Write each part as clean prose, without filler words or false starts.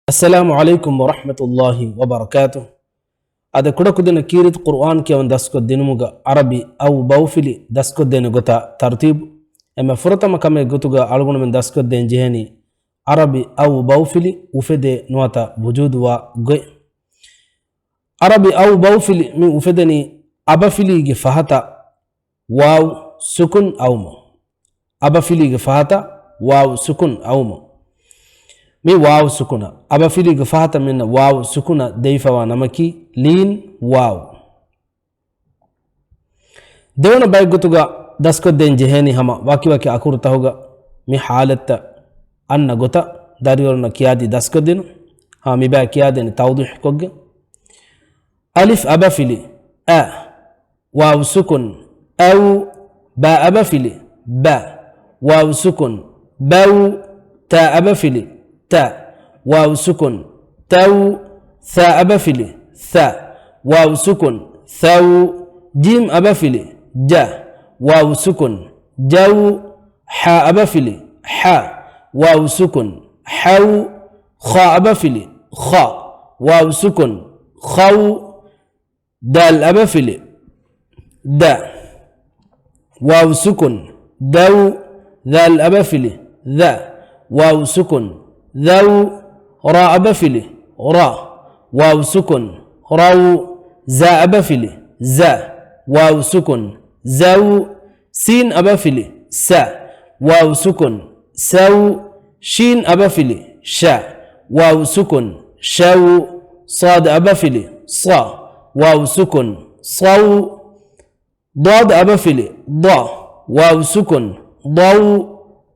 السلام عليكم ورحمة الله وبركاته. هذا كده كده كيرت قرآن كي وان دسكو دينموغا عربي أو باوفيلي دسكو دين غتا ترتيب أما فرطة ما كم غتوغا ألغون من دسكو دين جهني عربي أو باوفيلي وفدي نواتا وجود وغي عربي أو باوفيلي من وفدني أبافيلي جفهتا واو سكن أومو أبافيلي جفهتا واو سكن أومو mi waaw sukuna aba fili gafata min waaw sukuna deifa wa namaki lin waaw devana bay gotuga dasko den jeheni hama waki waki akurta hoga mi halatta anna gota dariyorna kiyadi dasko den ha mi ba kiyadi tawdih kogge alif aba fili a waaw sukun aw ba aba fili ba waaw sukun baw ta aba fili تا واو سكن تو ثاء أبفلي ثاء واو سكن ثو جيم أبفلي جا واو سكن جو حاء أبفلي حاء واو سكن حو خاء أبفلي خاء واو سكن خو دال أبفلي دا واو سكن دو ذال أبفلي ذا واو سكن ذو راء بفلي را واو سكن رو زاء بفلي زا واو سكن زو سين أبفلي سا واو سكن سو شين أبفلي شا واو سكن شو صاد أبفلي صا واو سكن صو ضاد أبفلي ضا واو سكن ضو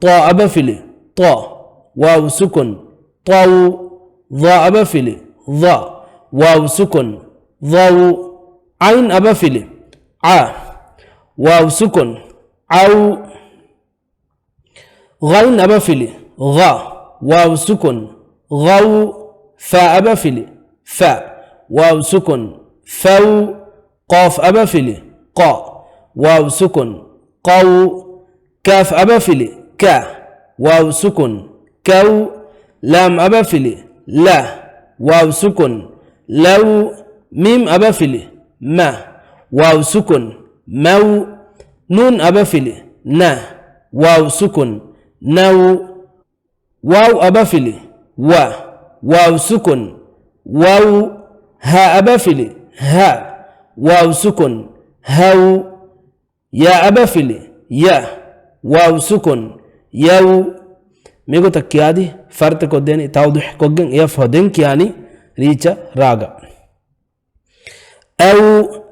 طا أبفلي طا واو سكن طو ضاء أبفلي ضا واو سكن ضو عين أبفلي ع واو سكن عو غين أبفلي غا واو سكن غو فاء أبفلي فاء واو سكن فو قاف أبفلي قا واو سكن قو كاف أبفلي كا واو سكن كو لام أبفلي لا واو سكن لو ميم أبفلي ما واو سكن مو نون أبفلي نا واو سكن نو واو أبفلي واو سكن واو ها أبفلي ها واو سكن هو يا أبفلي يا واو سكن يو ميغو تكيادي فرت كودين توضح كوجن يفهدن كياني ريچا راغا او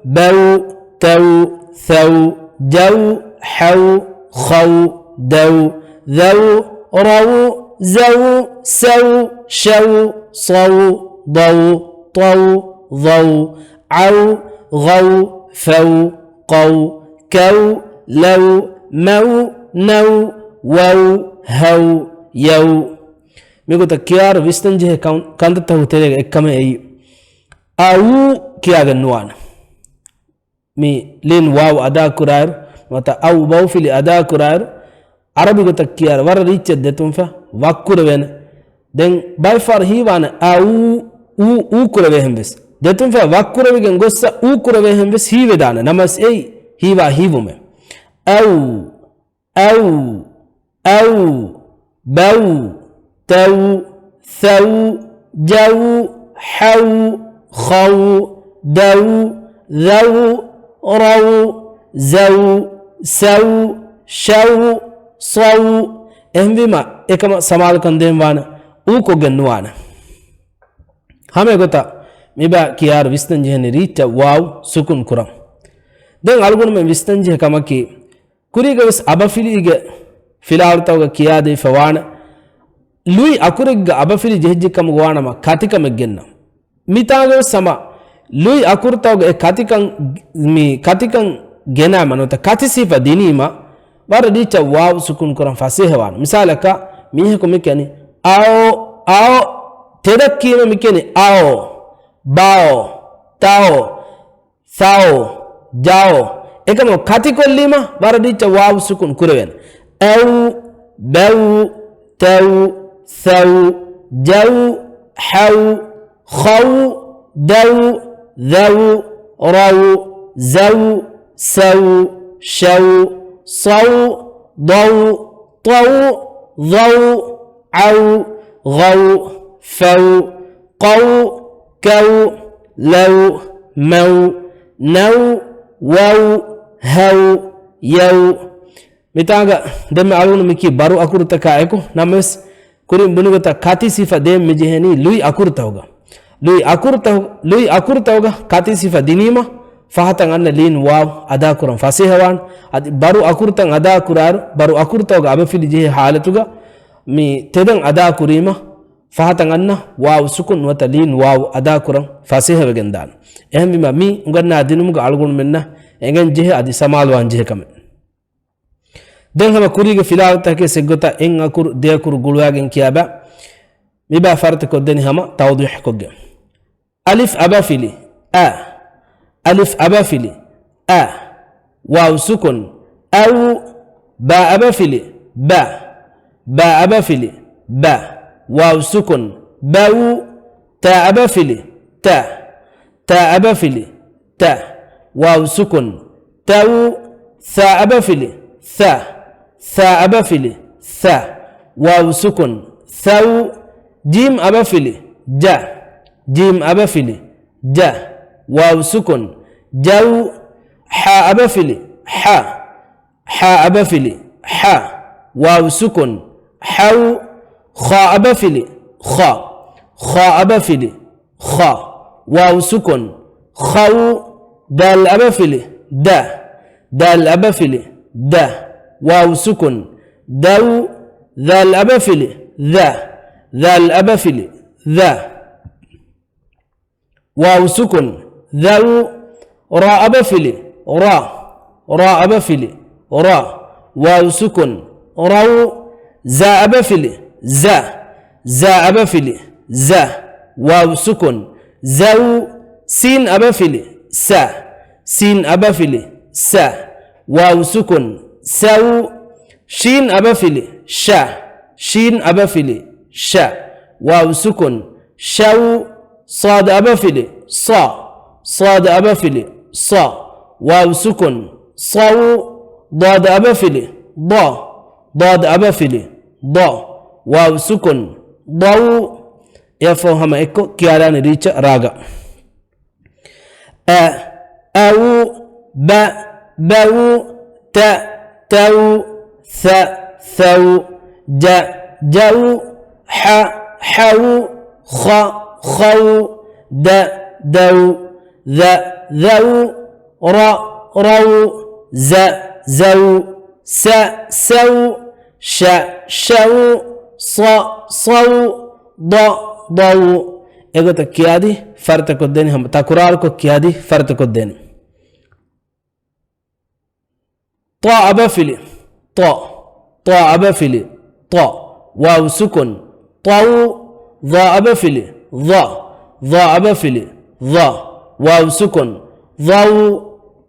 بو تو ثو جو حو خو دو ذو رو زو سو شو صو ضو طو ضو عو غو فو قو كو لو مو نو وو هو يو ميغو تكيار ويستنجه كانت تهوتيري اكامي اي او كياغن نوان مي لين واو ادا كراير متا او باو فيلي ادا كراير عربي غو تكيار ور ريچ دتون فا واكور وين دين باي فار هي وان او كور وهم بس دتون فا واكور وين غوسا او كور وهم بس هي ودان نمس اي هي وا هي ومه او بو تو ثو جو حو خو دو ذو رو زو سو شو صو بما اكما سمال كندين وانا اوكو جنوانا همه غتا ميبا كيار ويستنجه ريتا واو سكون كرام دين الگون من ويستنجه كما كي كوريغوس ابافيليغ فيلارتوغ كيادي فوانا لوي أكوريغ أبافيلي جهجي كم غوانا ما كاتيكا مجننا ميتاغو سما لوي أكورتوغ كاتيكا جنا منو تا كاتيسيفا ديني ما وارديتا واو سكون كرام فاسيه وانا مثالك ميهكو ميكاني أو تدكينا ميكاني أو باو تاو ثاو جاو ekamo kati kollima waradita waw sukun kurewen أو بو تو ثو جو حو خو دو ذو رو زو سو شو صو ضو طو ضو عو غو فو قو كو لو مو نو وو هو يو متاغا دم علون مكي بارو اكور تكايكو نمس كورين بنوغتا كاتي صفه دم مجهني لوي اكور توغا لوي اكور توغا كاتي صفه دينيما فهتن ان لين واو ادا كورن فاسيهوان بارو اكور تن ادا كورار بارو اكور توغا ابفيل جه حالتوغا مي تدن ادا كوريما فهتن ان واو سكون وتلين واو ادا كورن فاسيهوغندان اهم بما مي غنا دينمغا الغون مننا engen jehe adi samalwan jehe kame den hama kuriga filawta ke segota en akur de akur gulwagen kiyaba miba farta ko den hama tawdih ko ge alif abafili a alif abafili a waw sukun aw ba abafili ba abafili ba waw sukun baw ta abafili ta abafili ta واو سكن تاو ثا أبفلي ثا أبفلي ثا واو سكن ثو جيم أبفلي جا جيم أبفلي جا واو سكن جو حا أبفلي حا أبفلي حا واو سكن حو خا أبفلي خا أبفلي خا واو سكن خو دال أبفلي دال أبفلي دا واو سكن دو ذال أبفلي ذال أبفلي ذا واو سكن ذو را أبفلي را أبفلي را واو سكن رو زا أبفلي زا أبفلي زا واو سكن زو سين أبفلي سين أبفلي سا واو سكن سو شين أبفلي شين أبفلي شا واو سكن شو صاد أبفلي صاد أبفلي صا واو سكن صو ضاد أبفلي ضاد أبفلي ضا واو سكن ضو يفهم إكو كياران ريتش راغا أو بو تو ثو جو حو خو دو ذو رو زو سو شو صو ضو एगोता किया दी फर्त को देनी हम तकुरार को किया दी फर्त को देनी तो अबफिली तो अबफिली तो वाव सुकुन तो ضا अबफिली ضا अबफिली ضا वाव सुकुन ضو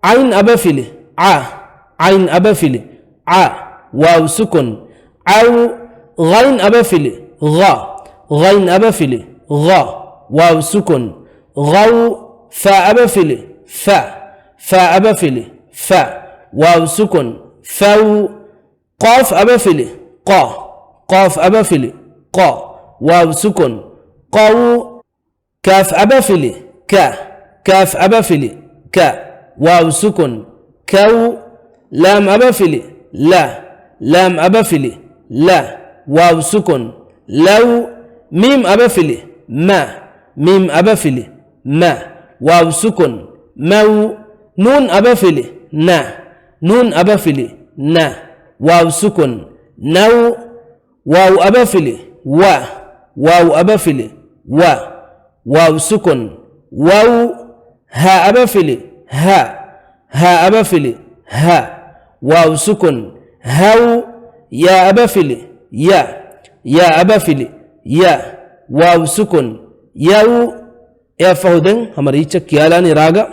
عين अबफिली عين अबफिली वाव सुकुन عو غين अबफिली غين अबफिली غا واو سكن غو فا أبفلي فا أبفلي فا واو سكن فو قاف أبفلي قاف أبفلي قا واو سكن قو كاف أبفلي كاف أبفلي كا واو سكن كو لام أبفلي لام أبفلي لا واو سكن لو ميم أبفلي ميم أبفلي ما واو سكن مو نون أبفلي نون أبفلي واو سكن نو واو أبفلي واو أبفلي واو سكن واو ها أبفلي ها أبفلي واو سكن هو يا أبفلي يا أبفلي واو سكن يو يا فهدن हमारी इच्छा क्या लाने रागा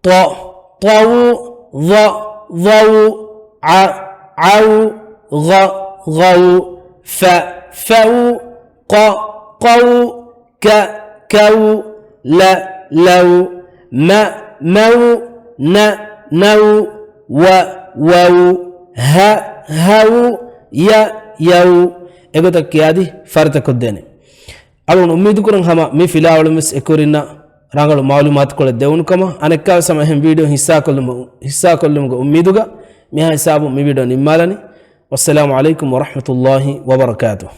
طو ضو عو غو فو قو ك كو ل لو م مو ن نو و وو ه هو ي يو اگوتا کیادی فرت ಕೊದ್ದೇನೆ ಅವನು ಉಮ್ಮೀದ್ ಕುರಂ ಹಮ ಮಿ ಫಿಲಾವಳು ಮಿಸ್ ಎಕುರಿನ ರಂಗಳು ಮಾಲೂಮಾತ್ ಕೊಳೆ ದೇವನು ಕಮ ಅನೆಕ್ಕಾವ ಸಮಯ ಹೆಂ ವಿಡಿಯೋ ಹಿಸ್ಸಾ ಕೊಲ್ಲುಮುಗ ಉಮ್ಮೀದುಗ ಮಿಹ ಹಿಸಾಬು ಮಿ ವಿಡಿಯೋ ನಿಮ್ಮಾಲನಿ ವಸ್ಸಲಾಮು ಅಲೈಕುಂ ವರಹಮತುಲ್ಲಾಹಿ ವಬರಕಾತುಹು.